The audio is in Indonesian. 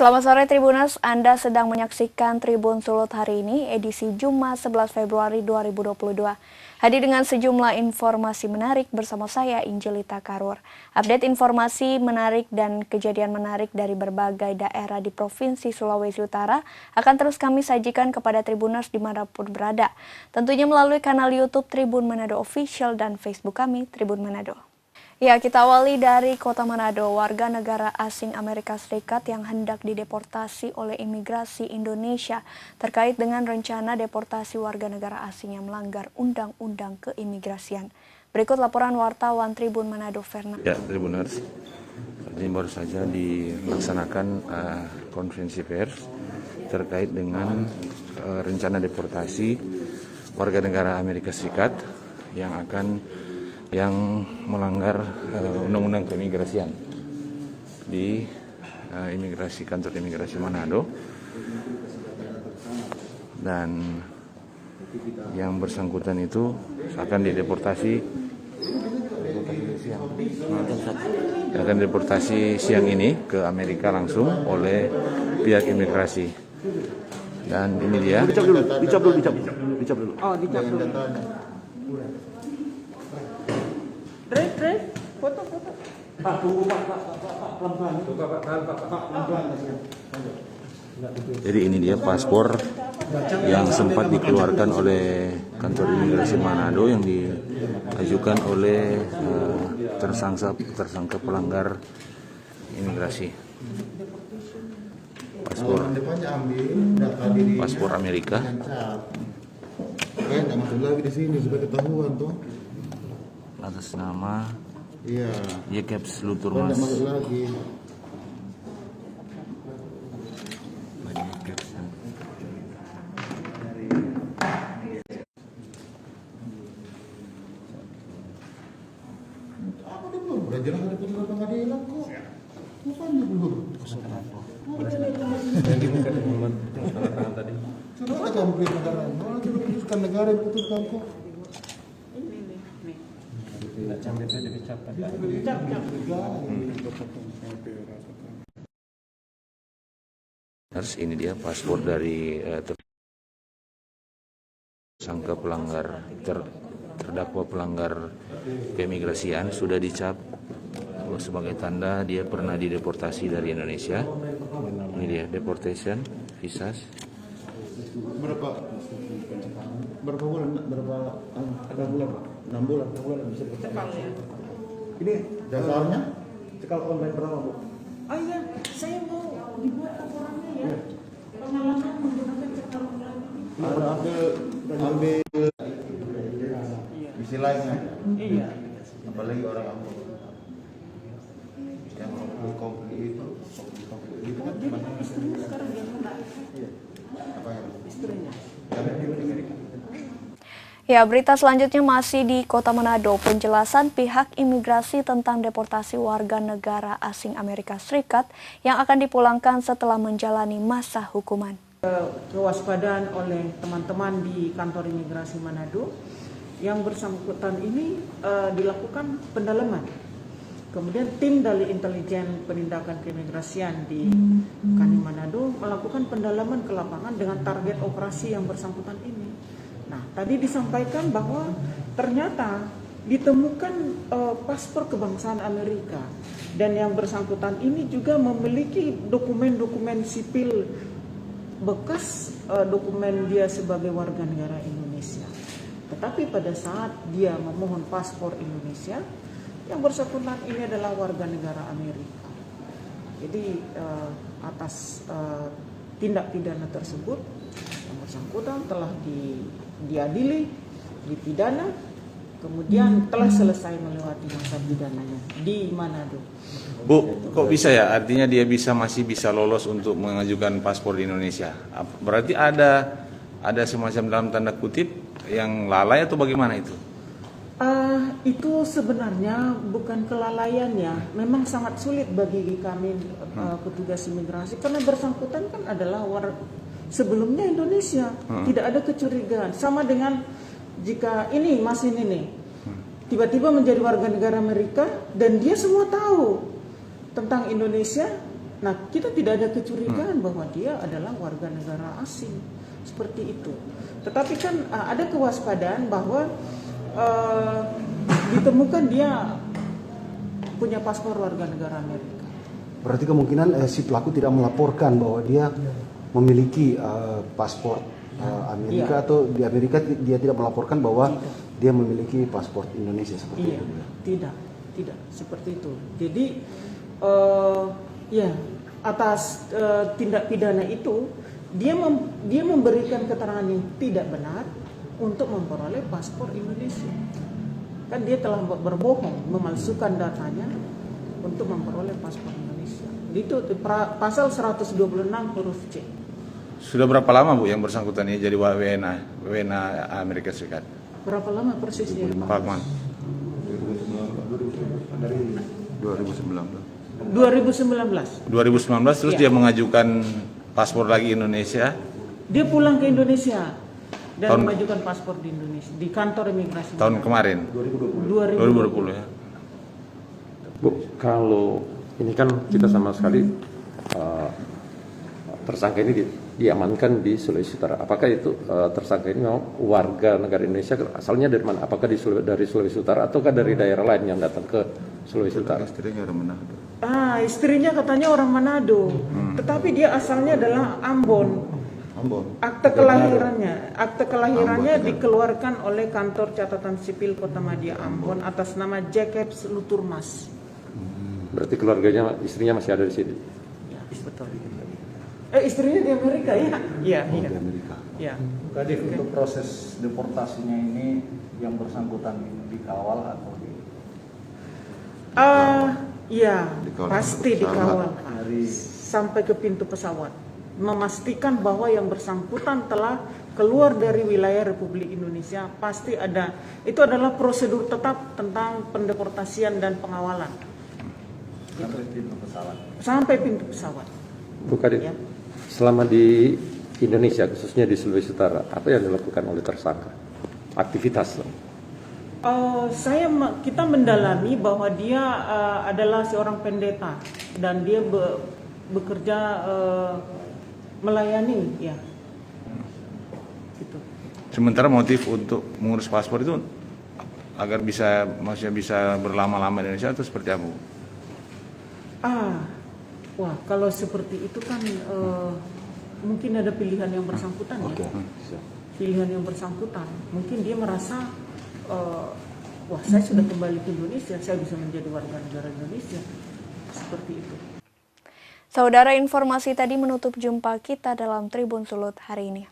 Selamat sore Tribuners, Anda sedang menyaksikan Tribun Sulut hari ini, edisi Jumat 11 Februari 2022. Hadir dengan sejumlah informasi menarik bersama saya, Injelita Karur. Update informasi menarik dan kejadian menarik dari berbagai daerah di Provinsi Sulawesi Utara akan terus kami sajikan kepada Tribuners dimanapun berada. Tentunya melalui kanal YouTube Tribun Manado Official dan Facebook kami, Tribun Manado. Ya, kita awali dari Kota Manado. Warga negara asing Amerika Serikat yang hendak dideportasi oleh imigrasi Indonesia terkait dengan rencana deportasi warga negara asing yang melanggar undang-undang keimigrasian. Berikut laporan wartawan Tribun Manado, Fernando. Ya, Tribuners, ini baru saja dilaksanakan konferensi pers terkait dengan rencana deportasi warga negara Amerika Serikat yang melanggar undang-undang keimigrasian di kantor imigrasi Manado, dan yang bersangkutan itu akan dideportasi siang ini ke Amerika langsung oleh pihak imigrasi. Dan ini dia. Dicap dulu. Oh, dicap dulu. Foto. Pak, tunggu Pak, pelan-pelan. Jadi ini dia paspor yang sempat dikeluarkan oleh kantor imigrasi Manado yang diajukan oleh tersangka pelanggar imigrasi. Paspor Amerika. Kayak nggak masuk lagi di sini supaya ketahuan tuh. Atas nama Yekeps Lutur Nggak Mas. masuk lagi. Apa dia belum? Udah jelas ada putusan pengadilan kok. Bukannya belum. Yang dibuka di momen tangan tadi. Sudah ada kamu beri negara. Malah sudah putuskan negara yang putuskan kok. Tidak sampai tadi dicap tadi. Terus ini dia paspor dari tersangka terdakwa pelanggar keimigrasian, sudah dicap sebagai tanda dia pernah dideportasi dari Indonesia. Ini dia deportation visas. Berapa bulan? Berapa bulan? 6 bulan. Bisa Cekal ya. Ini dasarnya cekal online berapa, Bu? Oh iya, saya mau dibuat laporannya ya. Pengalaman menggunakan cekal online ini. Ada ambil isi lainnya. Iya. Apalagi orang kampung yang konflik itu kan Jadi istrinya sekarang yang mana? apa ya? Istrinya. Ya, berita selanjutnya masih di Kota Manado. Penjelasan pihak imigrasi tentang deportasi warga negara asing Amerika Serikat yang akan dipulangkan setelah menjalani masa hukuman. Kewaspadaan oleh teman-teman di kantor imigrasi Manado yang bersangkutan ini dilakukan pendalaman. Kemudian tim dari intelijen penindakan keimigrasian di Kani Manado melakukan pendalaman ke lapangan dengan target operasi yang bersangkutan ini. Nah, tadi disampaikan bahwa ternyata ditemukan paspor kebangsaan Amerika, dan yang bersangkutan ini juga memiliki dokumen-dokumen sipil bekas dokumen dia sebagai warga negara Indonesia. Tetapi pada saat dia memohon paspor Indonesia, yang bersangkutan ini adalah warga negara Amerika. Jadi atas tindak pidana tersebut, yang bersangkutan telah diadili, dipidana, kemudian telah selesai melewati masa pidananya di Manado. Bu, kok bisa ya? Artinya dia masih bisa lolos untuk mengajukan paspor di Indonesia. Berarti ada semacam dalam tanda kutip yang lalai atau bagaimana itu? Itu sebenarnya bukan kelalaian ya. Memang sangat sulit bagi kami petugas imigrasi karena bersangkutan kan adalah sebelumnya Indonesia. Tidak ada kecurigaan. Sama dengan jika ini Mas ini nih tiba-tiba menjadi warga negara Amerika dan dia semua tahu tentang Indonesia, Nah, kita tidak ada kecurigaan bahwa dia adalah warga negara asing seperti itu. Tetapi kan ada kewaspadaan bahwa ditemukan dia punya paspor warga negara Amerika. Berarti kemungkinan si pelaku tidak melaporkan bahwa dia memiliki paspor Amerika, atau di Amerika dia tidak melaporkan bahwa dia memiliki paspor Indonesia seperti itu. Tidak seperti itu. Jadi atas tindak pidana itu dia memberikan keterangan yang tidak benar untuk memperoleh paspor Indonesia. Kan dia telah berbohong, memalsukan datanya untuk memperoleh paspor Indonesia. Itu pasal 126 huruf C. Sudah berapa lama Bu yang bersangkutan ini jadi WNA Amerika Serikat? Berapa lama persisnya? Pak Man. 2019. Terus dia mengajukan paspor lagi Indonesia. Dia pulang ke Indonesia dan mengajukan paspor di Indonesia di kantor imigrasi. Tahun kemarin. 2020 ya. Bu, kalau ini kan kita sama sekali tersangka ini diamankan di Sulawesi Utara. Apakah itu tersangka ini memang warga negara Indonesia, asalnya dari mana? Apakah dari Sulawesi Utara ataukah dari daerah lain yang datang ke Sulawesi Utara? Istrinya orang Manado. Istrinya katanya orang Manado, tetapi dia asalnya adalah Ambon. Akte kelahirannya dikeluarkan oleh kantor catatan sipil Kota Madia Ambon atas nama Jacob Luturmas. Berarti keluarganya, istrinya masih ada di sini. Ya, betul. Istrinya di Amerika ya? Iya. Di Amerika. Ya. Kadif, untuk proses deportasinya ini yang bersangkutan dikawal atau Iya, Dikawal. pasti dikawal Dari sampai ke pintu pesawat. Memastikan bahwa yang bersangkutan telah keluar dari wilayah Republik Indonesia, pasti ada. Itu adalah prosedur tetap tentang pendeportasian dan pengawalan. sampai pintu pesawat. Sampai pintu pesawat. Bu Kadif, Ya. selama di Indonesia, khususnya di Sulawesi Utara, apa yang dilakukan oleh tersangka? Aktivitas. Kita mendalami bahwa dia adalah seorang pendeta dan dia bekerja melayani, ya. Gitu. Sementara motif untuk mengurus paspor itu agar maksudnya bisa berlama-lama di Indonesia itu seperti apa? Wah, kalau seperti itu kan mungkin ada pilihan yang bersangkutan ya. Pilihan yang bersangkutan. Mungkin dia merasa, wah saya sudah kembali ke Indonesia, saya bisa menjadi warga negara Indonesia. Seperti itu. Saudara, informasi tadi menutup jumpa kita dalam Tribun Sulut hari ini.